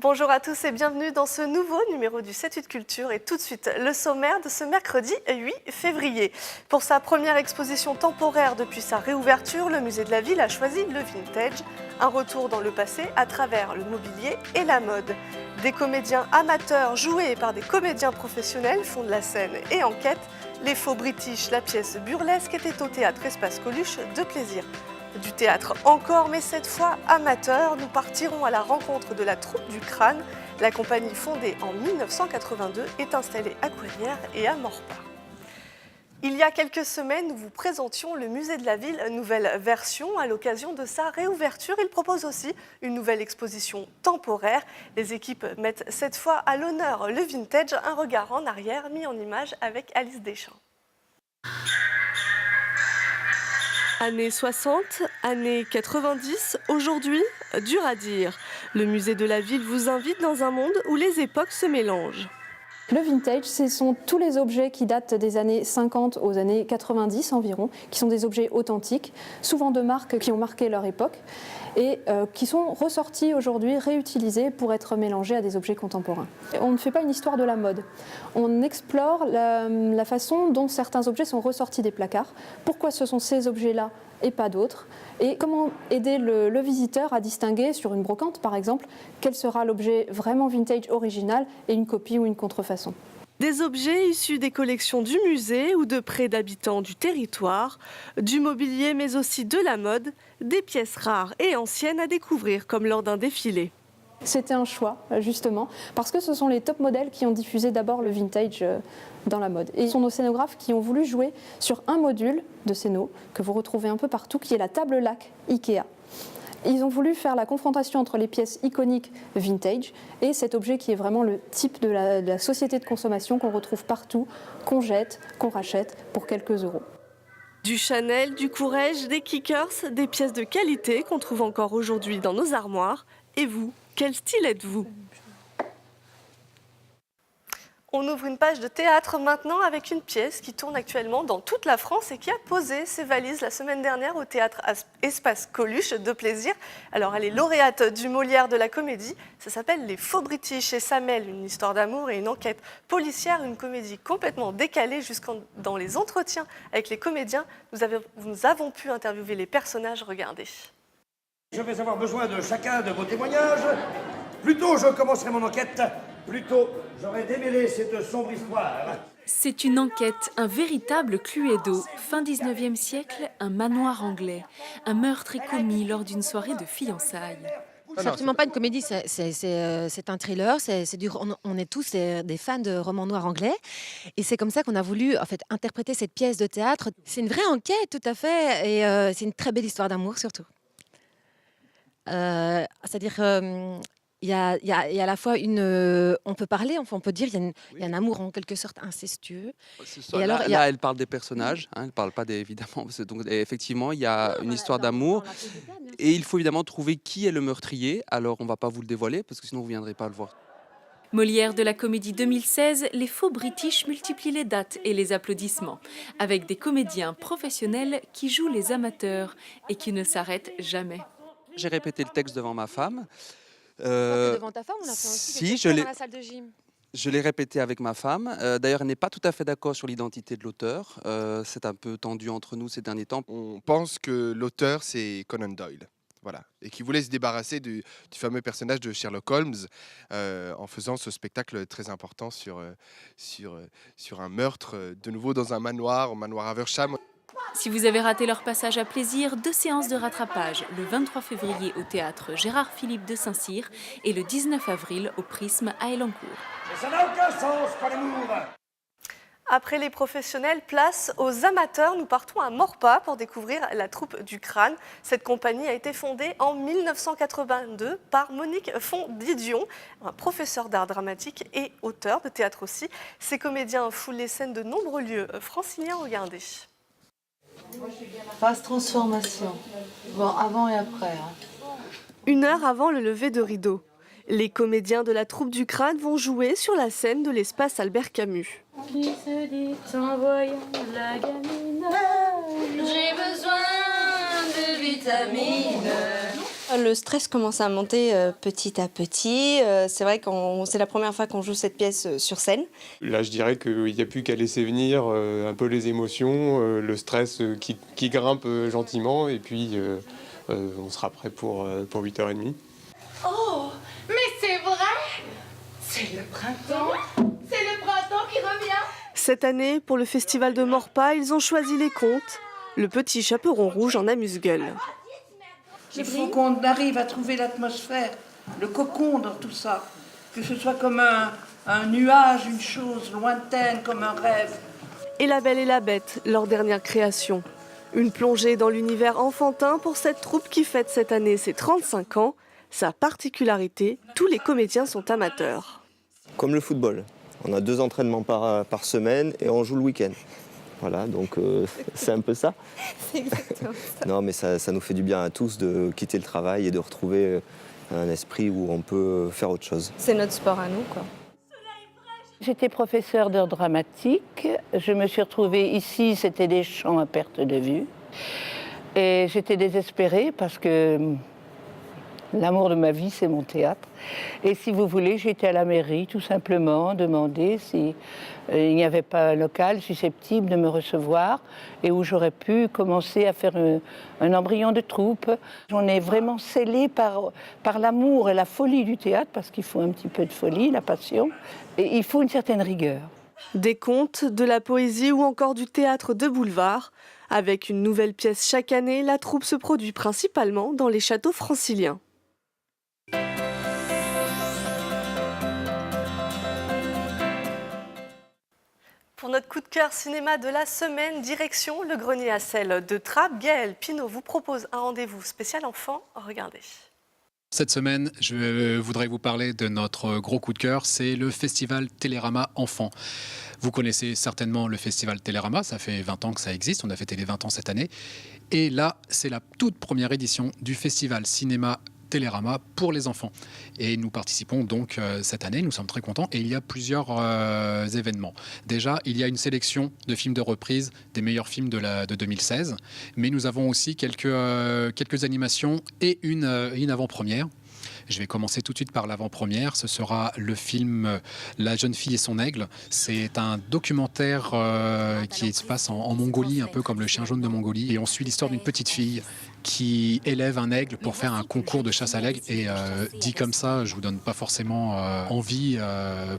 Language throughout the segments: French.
Bonjour à tous et bienvenue dans ce nouveau numéro du 7-8 Culture et tout de suite le sommaire de ce mercredi 8 février. Pour sa première exposition temporaire depuis sa réouverture, le musée de la ville a choisi le vintage, un retour dans le passé à travers le mobilier et la mode. Des comédiens amateurs joués par des comédiens professionnels font de la scène et enquête. Les faux british, la pièce burlesque était au théâtre Espace Coluche de plaisir. Du théâtre encore, mais cette fois amateur, nous partirons à la rencontre de la troupe du Crâne. La compagnie fondée en 1982 est installée à Courrières et à Maurepas. Il y a quelques semaines, nous vous présentions le musée de la ville, nouvelle version. À l'occasion de sa réouverture, il propose aussi une nouvelle exposition temporaire. Les équipes mettent cette fois à l'honneur le vintage, un regard en arrière mis en image avec Alice Deschamps. Années 60, années 90, aujourd'hui, dur à dire. Le musée de la ville vous invite dans un monde où les époques se mélangent. Le vintage, ce sont tous les objets qui datent des années 50 aux années 90 environ, qui sont des objets authentiques, souvent de marques qui ont marqué leur époque et qui sont ressortis aujourd'hui, réutilisés pour être mélangés à des objets contemporains. On ne fait pas une histoire de la mode, on explore la façon dont certains objets sont ressortis des placards, pourquoi ce sont ces objets-là et pas d'autres, et comment aider le visiteur à distinguer sur une brocante par exemple, quel sera l'objet vraiment vintage original et une copie ou une contrefaçon. Des objets issus des collections du musée ou de près d'habitants du territoire, du mobilier mais aussi de la mode, des pièces rares et anciennes à découvrir comme lors d'un défilé. C'était un choix, justement, parce que ce sont les top modèles qui ont diffusé d'abord le vintage dans la mode. Et ce sont nos scénographes qui ont voulu jouer sur un module de scéno que vous retrouvez un peu partout, qui est la table lac Ikea. Ils ont voulu faire la confrontation entre les pièces iconiques vintage et cet objet qui est vraiment le type de la société de consommation qu'on retrouve partout, qu'on jette, qu'on rachète pour quelques euros. Du Chanel, du Courrèges, des Kickers, des pièces de qualité qu'on trouve encore aujourd'hui dans nos armoires. Et vous, quel style êtes-vous ? On ouvre une page de théâtre maintenant avec une pièce qui tourne actuellement dans toute la France et qui a posé ses valises la semaine dernière au théâtre Espace Coluche de plaisir. Alors elle est lauréate du Molière de la comédie, ça s'appelle Les Faux British et ça mêle une histoire d'amour et une enquête policière, une comédie complètement décalée jusqu'en dans les entretiens avec les comédiens. Nous avons pu interviewer les personnages, regardez. Je vais avoir besoin de chacun de vos témoignages. Plus tôt je commencerai mon enquête, plus tôt j'aurai démêlé cette sombre histoire. C'est une enquête, un véritable Cluedo. Fin 19e siècle, un manoir anglais. Un meurtre est commis lors d'une soirée de fiançailles. C'est absolument pas une comédie, c'est un thriller. On est tous des fans de romans noirs anglais. Et c'est comme ça qu'on a voulu en fait, interpréter cette pièce de théâtre. C'est une vraie enquête, tout à fait. Et c'est une très belle histoire d'amour, surtout. C'est-à-dire il y a à la fois on peut parler, enfin on peut dire il y a un amour en quelque sorte incestueux. Et alors, là, elle parle des personnages, elle ne parle pas évidemment. Donc, effectivement, il y a une histoire d'amour. Et il faut évidemment trouver qui est le meurtrier. Alors, on ne va pas vous le dévoiler parce que sinon, vous ne viendrez pas le voir. Molière de la comédie 2016, les faux british multiplient les dates et les applaudissements, avec des comédiens professionnels qui jouent les amateurs et qui ne s'arrêtent jamais. J'ai répété le texte devant ma femme. Devant ta femme, on a fait Si, aussi dans la salle de gym. Je l'ai répété avec ma femme. D'ailleurs, elle n'est pas tout à fait d'accord sur l'identité de l'auteur. C'est un peu tendu entre nous ces derniers temps. On pense que l'auteur, c'est Conan Doyle. Voilà. Et qui voulait se débarrasser du fameux personnage de Sherlock Holmes en faisant ce spectacle très important sur un meurtre, de nouveau dans un manoir, au manoir Aversham. Si vous avez raté leur passage à plaisir, 2 séances de rattrapage, le 23 février au théâtre Gérard-Philippe de Saint-Cyr et le 19 avril au Prisme à Elancourt. Et ça n'a aucun sens, pas l'amour. Après les professionnels, place aux amateurs. Nous partons à Maurepas pour découvrir la troupe du Crâne. Cette compagnie a été fondée en 1982 par Monique Fondidion, un professeur d'art dramatique et auteur de théâtre aussi. Ces comédiens foulent les scènes de nombreux lieux franciliens, regardez. Phase transformation. Bon, avant et après. 1 heure avant le lever de rideau. Les comédiens de la troupe du Crâne vont jouer sur la scène de l'espace Albert Camus. Qui se dit en voyant la gamine, j'ai besoin de vitamines. Le stress commence à monter petit à petit. C'est vrai que c'est la première fois qu'on joue cette pièce sur scène. Là, je dirais qu'il n'y a plus qu'à laisser venir un peu les émotions, le stress qui grimpe gentiment, et puis on sera prêt pour 8h30. Oh, mais c'est vrai! C'est le printemps! C'est le printemps qui revient! Cette année, pour le festival de Maurepas, ils ont choisi les contes. Le petit chaperon rouge en amuse-gueule. Il faut qu'on arrive à trouver l'atmosphère, le cocon dans tout ça. Que ce soit comme un nuage, une chose lointaine, comme un rêve. Et La Belle et la Bête, leur dernière création. Une plongée dans l'univers enfantin pour cette troupe qui fête cette année ses 35 ans. Sa particularité, tous les comédiens sont amateurs. Comme le football. On a 2 entraînements par semaine et on joue le week-end. Voilà, donc c'est un peu ça. C'est exactement ça. Non, mais ça nous fait du bien à tous de quitter le travail et de retrouver un esprit où on peut faire autre chose. C'est notre sport à nous, quoi. J'étais professeure d'art dramatique. Je me suis retrouvée ici, c'était des champs à perte de vue. Et j'étais désespérée parce que l'amour de ma vie, c'est mon théâtre. Et si vous voulez, j'étais à la mairie, tout simplement, demander s'il n'y avait pas un local susceptible de me recevoir et où j'aurais pu commencer à faire un embryon de troupe. On est vraiment scellé par l'amour et la folie du théâtre, parce qu'il faut un petit peu de folie, la passion, et il faut une certaine rigueur. Des contes, de la poésie ou encore du théâtre de boulevard. Avec une nouvelle pièce chaque année, la troupe se produit principalement dans les châteaux franciliens. Pour notre coup de cœur cinéma de la semaine, direction le grenier à sel de Trappes. Gaël Pinault vous propose un rendez-vous spécial enfant. Regardez. Cette semaine, je voudrais vous parler de notre gros coup de cœur, c'est le festival Télérama Enfants. Vous connaissez certainement le festival Télérama, ça fait 20 ans que ça existe, on a fêté les 20 ans cette année. Et là, c'est la toute première édition du festival cinéma Télérama pour les enfants. Et nous participons donc cette année, nous sommes très contents, et il y a plusieurs événements. Déjà, il y a une sélection de films de reprise des meilleurs films de 2016, mais nous avons aussi quelques animations et une avant-première. Je vais commencer tout de suite par l'avant-première. Ce sera le film La jeune fille et son aigle. C'est un documentaire qui se passe en Mongolie, un peu comme Le chien jaune de Mongolie. Et on suit l'histoire d'une petite fille qui élève un aigle pour faire un concours de chasse à l'aigle. Et dit comme ça, je vous donne pas forcément envie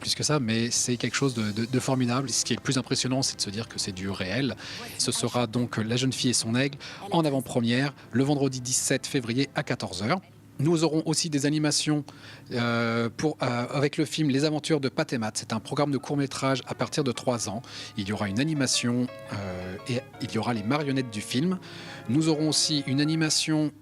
plus que ça, mais c'est quelque chose de formidable. Ce qui est le plus impressionnant, c'est de se dire que c'est du réel. Ce sera donc La jeune fille et son aigle en avant-première le vendredi 17 février à 14h. Nous aurons aussi des animations avec le film Les Aventures de Pat et Matt. C'est un programme de court-métrage à partir de 3 ans. Il y aura une animation et il y aura les marionnettes du film. Nous aurons aussi une animation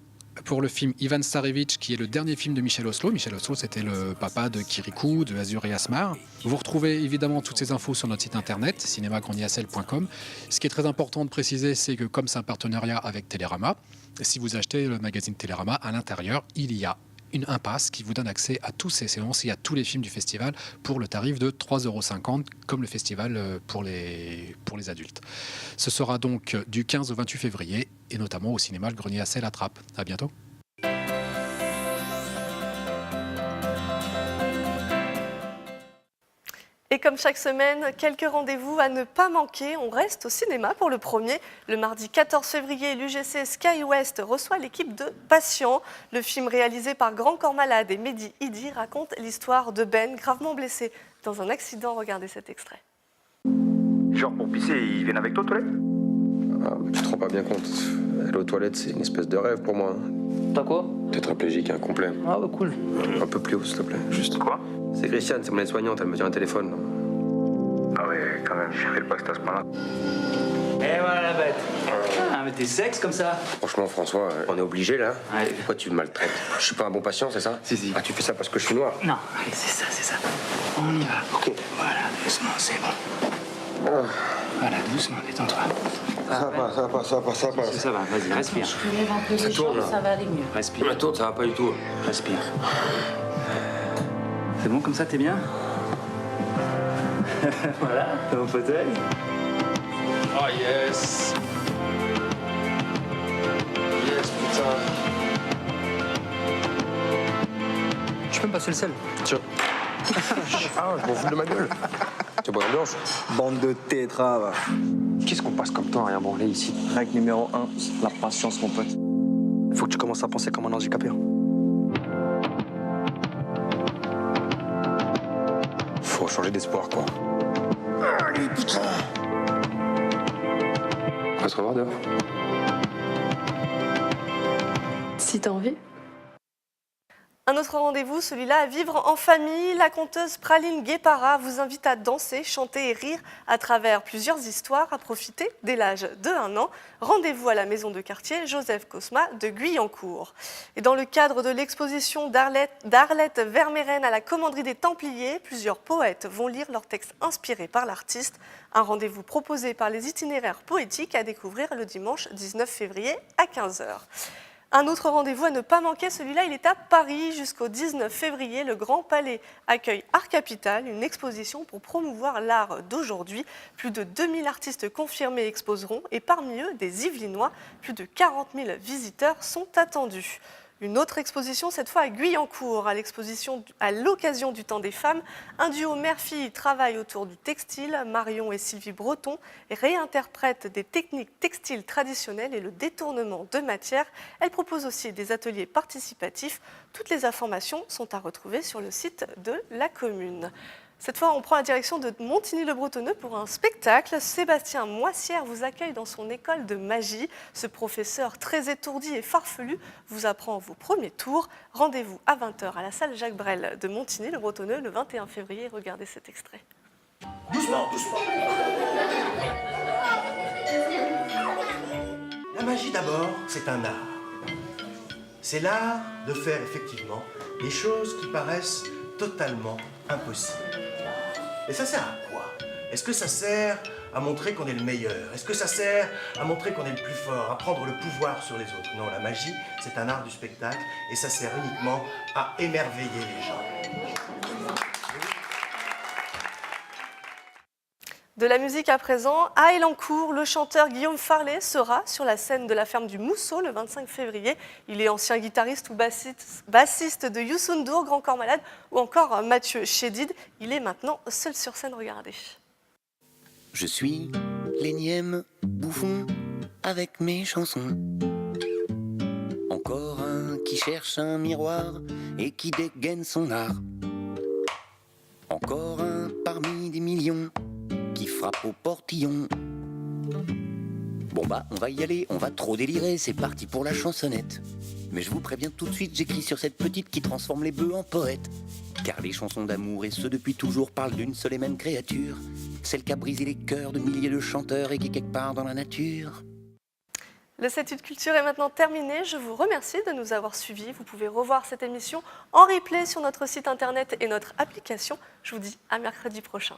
pour le film Ivan Starevich, qui est le dernier film de Michel Oslo. Michel Oslo, c'était le papa de Kirikou, de Azur et Asmar. Vous retrouvez évidemment toutes ces infos sur notre site internet, cinémagrenier-à-sel.com. Ce qui est très important de préciser, c'est que comme c'est un partenariat avec Télérama, si vous achetez le magazine Télérama, à l'intérieur, il y a un pass qui vous donne accès à tous ces séances et à tous les films du festival pour le tarif de 3,50 €, comme le festival pour les adultes. Ce sera donc du 15 au 28 février, et notamment au cinéma Le Grenier à Sel à Trappes. À bientôt. Et comme chaque semaine, quelques rendez-vous à ne pas manquer. On reste au cinéma pour le premier. Le mardi 14 février, l'UGC Sky West reçoit l'équipe de Patients. Le film réalisé par Grand Corps Malade et Mehdi Idi raconte l'histoire de Ben, gravement blessé dans un accident. Regardez cet extrait. Genre pour pisser, ils viennent avec toi aux toilettes? Ah, mais tu te rends pas bien compte. Aller aux toilettes, c'est une espèce de rêve pour moi. T'as quoi? Tétraplégique, incomplet. Ah bah cool. Un peu plus haut, s'il te plaît. Juste. Quoi? C'est Christiane, c'est mon aide-soignante, elle me tient un téléphone. Ah ouais, quand même, je fais pas que c'est à ce point-là. Et voilà la bête. Ah, mais t'es sexe comme ça. Franchement, François, on est obligé là. Ouais. Pourquoi tu me maltraites? Je suis pas un bon patient, c'est ça? Si. Ah, tu fais ça parce que je suis noir? Non, allez, c'est ça. On y va. Ok. Voilà, doucement, c'est bon. Ah. Voilà, doucement, détends-toi. Ça passe. Ça va, vas-y, respire. Je te lève un peu les tourne, jambes, là. ça va aller mieux. Respire. La tourne, ça va pas du tout. Respire. C'est bon comme ça, t'es bien? Voilà, dans mon fauteuil. Oh yes. Yes, putain. peux me passer le sel? Tiens. Ah, je m'en fous de ma gueule. Tu bois l'ambiance? Bande de tétraves. Qu'est-ce qu'on passe comme temps à rien branler ici? Règle numéro 1, la patience, mon pote. Faut que tu commences à penser comme un handicapé. Faut changer d'espoir, quoi. Allez, putain! On va se revoir dehors. Si t'as envie. Un autre rendez-vous, celui-là à vivre en famille. La conteuse Praline Guépara vous invite à danser, chanter et rire à travers plusieurs histoires à profiter dès l'âge de 1 an. Rendez-vous à la maison de quartier Joseph Cosma de Guyancourt. Et dans le cadre de l'exposition d'Arlette Vermeeren à la Commanderie des Templiers, plusieurs poètes vont lire leurs textes inspirés par l'artiste. Un rendez-vous proposé par les itinéraires poétiques à découvrir le dimanche 19 février à 15h. Un autre rendez-vous à ne pas manquer, celui-là, il est à Paris. Jusqu'au 19 février, le Grand Palais accueille Art Capital, une exposition pour promouvoir l'art d'aujourd'hui. Plus de 2000 artistes confirmés exposeront et parmi eux, des Yvelinois. Plus de 40 000 visiteurs sont attendus. Une autre exposition, cette fois à Guyancourt, à l'occasion du Temps des femmes. Un duo mère-fille travaille autour du textile. Marion et Sylvie Breton réinterprètent des techniques textiles traditionnelles et le détournement de matière. Elles proposent aussi des ateliers participatifs. Toutes les informations sont à retrouver sur le site de la commune. Cette fois, on prend la direction de Montigny-le-Bretonneux pour un spectacle. Sébastien Moissière vous accueille dans son école de magie. Ce professeur très étourdi et farfelu vous apprend vos premiers tours. Rendez-vous à 20h à la salle Jacques Brel de Montigny-le-Bretonneux le 21 février. Regardez cet extrait. Doucement, doucement. La magie d'abord, c'est un art. C'est l'art de faire effectivement des choses qui paraissent totalement impossibles. Et ça sert à quoi? Est-ce que ça sert à montrer qu'on est le meilleur? Est-ce que ça sert à montrer qu'on est le plus fort, à prendre le pouvoir sur les autres? Non, la magie, c'est un art du spectacle et ça sert uniquement à émerveiller les gens. De la musique à présent, à Elancourt, le chanteur Guillaume Farlet sera sur la scène de la ferme du Mousseau le 25 février. Il est ancien guitariste ou bassiste de Youssou N'Dour, Grand Corps Malade ou encore Mathieu Chédid. Il est maintenant seul sur scène, regardez. Je suis l'énième bouffon avec mes chansons. Encore un qui cherche un miroir et qui dégaine son art. Encore un parmi des millions qui frappe au portillon. Bon bah, on va y aller, on va trop délirer, c'est parti pour la chansonnette. Mais je vous préviens tout de suite, j'écris sur cette petite qui transforme les bœufs en poètes. Car les chansons d'amour, et ce depuis toujours, parlent d'une seule et même créature, celle qui a brisé les cœurs de milliers de chanteurs et qui est quelque part dans la nature. Le 7-8 Culture est maintenant terminé. Je vous remercie de nous avoir suivis. Vous pouvez revoir cette émission en replay sur notre site internet et notre application. Je vous dis à mercredi prochain.